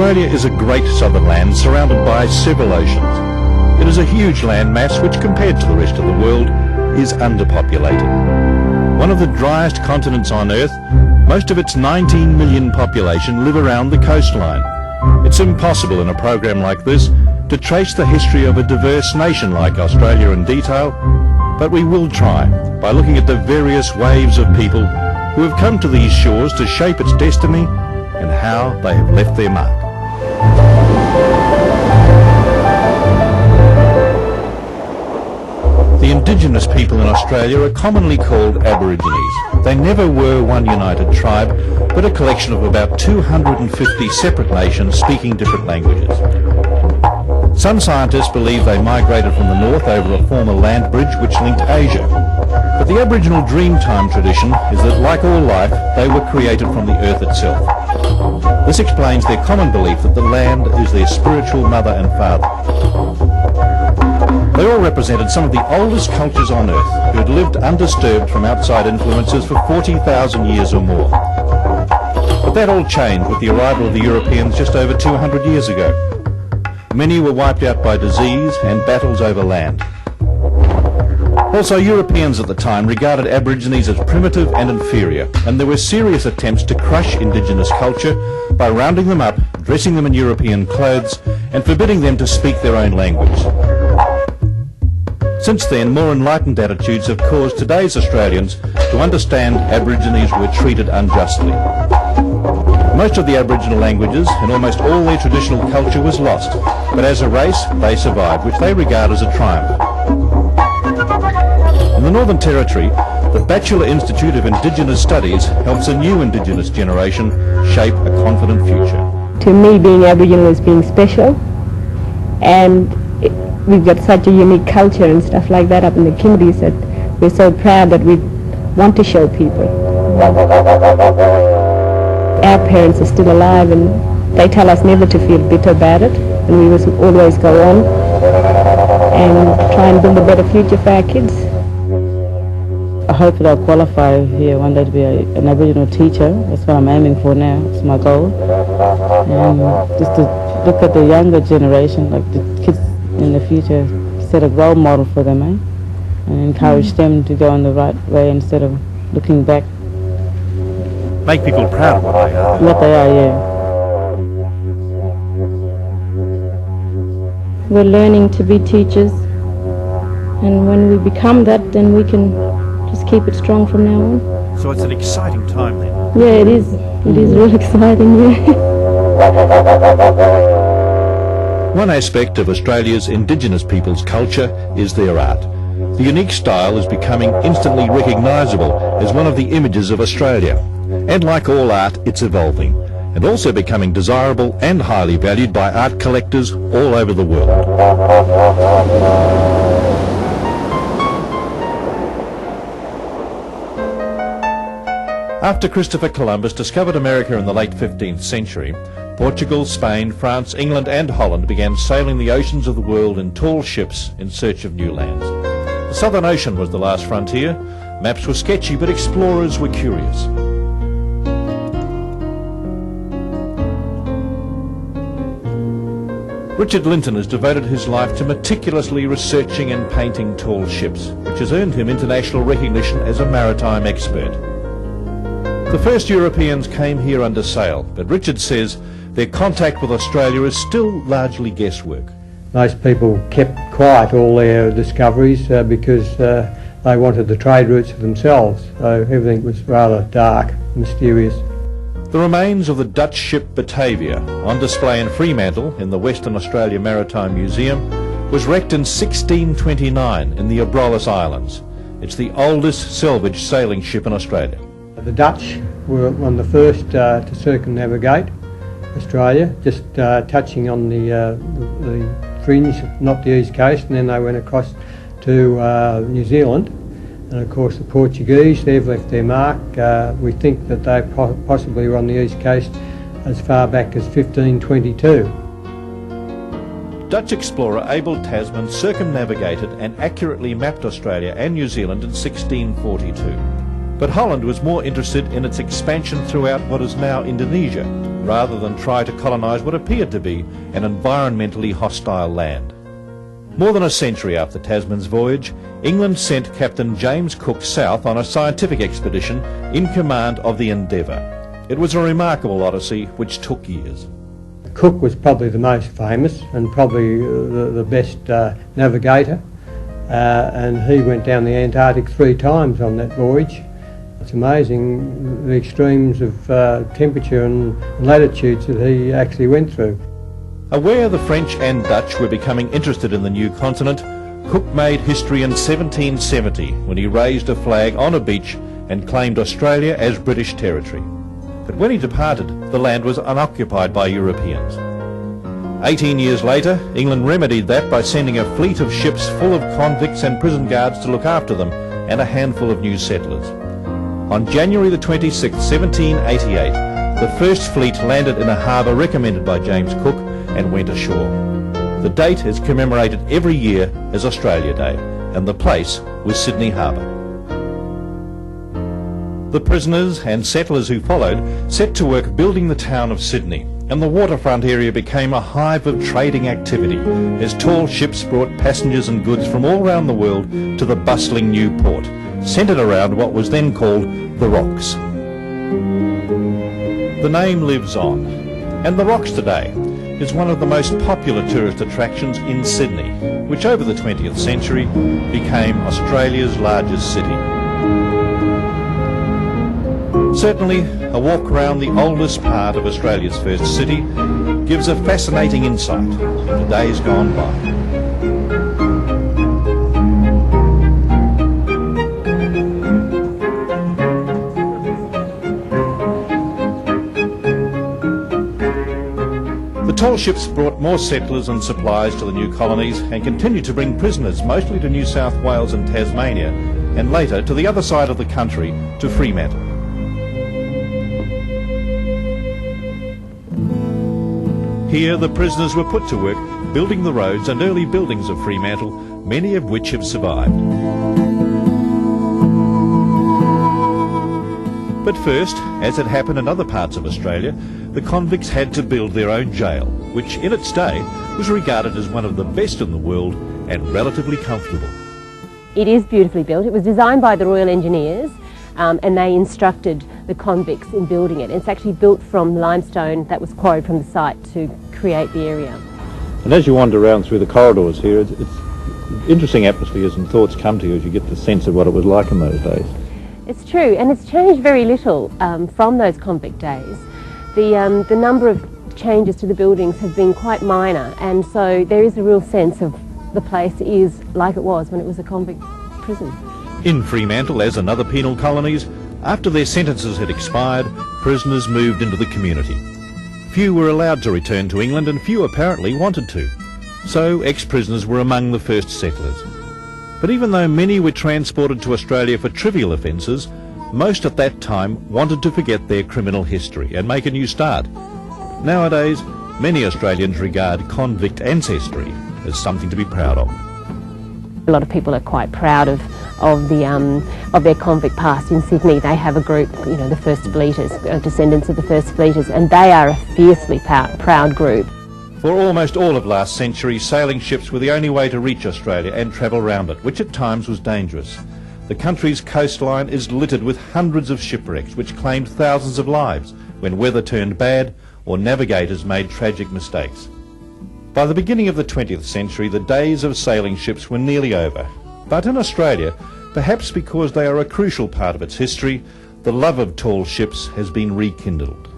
Australia is a great southern land surrounded by several oceans. It is a huge landmass which, compared to the rest of the world, is underpopulated. One of the driest continents on Earth, most of its 19 million population live around the coastline. It's impossible in a program like this to trace the history of a diverse nation like Australia in detail, but we will try by looking at the various waves of people who have come to these shores to shape its destiny and how they have left their mark. The indigenous people in Australia are commonly called Aborigines. They never were one united tribe, but a collection of about 250 separate nations speaking different languages. Some scientists believe they migrated from the north over a former land bridge which linked Asia. But the Aboriginal Dreamtime tradition is that, like all life, they were created from the earth itself. This explains their common belief that the land is their spiritual mother and father. They all represented some of the oldest cultures on earth who had lived undisturbed from outside influences for 40,000 years or more. But that all changed with the arrival of the Europeans just over 200 years ago. Many were wiped out by disease and battles over land. Also, Europeans at the time regarded Aborigines as primitive and inferior, and there were serious attempts to crush indigenous culture by rounding them up, dressing them in European clothes, and forbidding them to speak their own language. Since then, more enlightened attitudes have caused today's Australians to understand Aborigines were treated unjustly. Most of the Aboriginal languages and almost all their traditional culture was lost, but as a race they survived, which they regard as a triumph. In the Northern Territory, the Bachelor Institute of Indigenous Studies helps a new Indigenous generation shape a confident future. To me, being Aboriginal is being special, and we've got such a unique culture and stuff like that up in the Kimberleys that we're so proud that we want to show people. Our parents are still alive and they tell us never to feel bitter about it, and we must always go on and try and build a better future for our kids. I hope that I'll qualify here one day to be an Aboriginal teacher. That's what I'm aiming for now. It's my goal. And just to look at the younger generation, like the kids in the future, set a role model for them, and encourage them to go in the right way instead of looking back. Make people proud of what they are. What they are, yeah. We're learning to be teachers, and when we become that, then we can just keep it strong from now on. So it's an exciting time then. Yeah, it is. It is real exciting, yeah. One aspect of Australia's Indigenous people's culture is their art. The unique style is becoming instantly recognisable as one of the images of Australia. And like all art, it's evolving, and also becoming desirable and highly valued by art collectors all over the world. After Christopher Columbus discovered America in the late 15th century, Portugal, Spain, France, England and Holland began sailing the oceans of the world in tall ships in search of new lands. The Southern Ocean was the last frontier. Maps were sketchy, but explorers were curious. Richard Linton has devoted his life to meticulously researching and painting tall ships, which has earned him international recognition as a maritime expert. The first Europeans came here under sail, but Richard says their contact with Australia is still largely guesswork. Most people kept quiet all their discoveries because they wanted the trade routes for themselves, so everything was rather dark, mysterious. The remains of the Dutch ship Batavia, on display in Fremantle in the Western Australia Maritime Museum, was wrecked in 1629 in the Abrolhos Islands. It's the oldest salvage sailing ship in Australia. The Dutch were one of the first to circumnavigate Australia, just touching on the fringe, not the east coast, and then they went across to New Zealand. And of course the Portuguese, they've left their mark. We think that they possibly were on the east coast as far back as 1522. Dutch explorer Abel Tasman circumnavigated and accurately mapped Australia and New Zealand in 1642. But Holland was more interested in its expansion throughout what is now Indonesia. rather than try to colonise what appeared to be an environmentally hostile land. More than a century after Tasman's voyage, England sent Captain James Cook south on a scientific expedition in command of the Endeavour. It was a remarkable odyssey which took years. Cook was probably the most famous and probably the best navigator, and he went down the Antarctic 3 times on that voyage. It's amazing the extremes of temperature and latitudes that he actually went through. Aware the French and Dutch were becoming interested in the new continent, Cook made history in 1770 when he raised a flag on a beach and claimed Australia as British territory. But when he departed, the land was unoccupied by Europeans. 18 years later, England remedied that by sending a fleet of ships full of convicts and prison guards to look after them and a handful of new settlers. On January the 26th, 1788, the first fleet landed in a harbour recommended by James Cook and went ashore. The date is commemorated every year as Australia Day, and the place was Sydney Harbour. The prisoners and settlers who followed set to work building the town of Sydney, and the waterfront area became a hive of trading activity as tall ships brought passengers and goods from all around the world to the bustling new port, centred around what was then called the Rocks. The name lives on, and the Rocks today is one of the most popular tourist attractions in Sydney, which over the 20th century became Australia's largest city. Certainly, a walk around the oldest part of Australia's first city gives a fascinating insight into days gone by. The tall ships brought more settlers and supplies to the new colonies and continued to bring prisoners, mostly to New South Wales and Tasmania, and later to the other side of the country, to Fremantle. Here the prisoners were put to work building the roads and early buildings of Fremantle, many of which have survived. But first, as had happened in other parts of Australia, the convicts had to build their own jail, which in its day was regarded as one of the best in the world and relatively comfortable. It is beautifully built. It was designed by the Royal Engineers and they instructed the convicts in building it. It's actually built from limestone that was quarried from the site to create the area. And as you wander around through the corridors here, it's interesting atmospheres and thoughts come to you as you get the sense of what it was like in those days. It's true, and it's changed very little from those convict days. The number of changes to the buildings have been quite minor, and so there is a real sense of the place is like it was when it was a convict prison. In Fremantle, as in other penal colonies, after their sentences had expired, prisoners moved into the community. Few were allowed to return to England and few apparently wanted to. So ex-prisoners were among the first settlers. But even though many were transported to Australia for trivial offences, most at that time wanted to forget their criminal history and make a new start. Nowadays, many Australians regard convict ancestry as something to be proud of. A lot of people are quite proud of their convict past in Sydney. They have a group, you know, the First Fleeters, descendants of the First Fleeters, and they are a fiercely proud group. For almost all of last century, sailing ships were the only way to reach Australia and travel round it, which at times was dangerous. The country's coastline is littered with hundreds of shipwrecks which claimed thousands of lives when weather turned bad or navigators made tragic mistakes. By the beginning of the 20th century, the days of sailing ships were nearly over. But in Australia, perhaps because they are a crucial part of its history, the love of tall ships has been rekindled.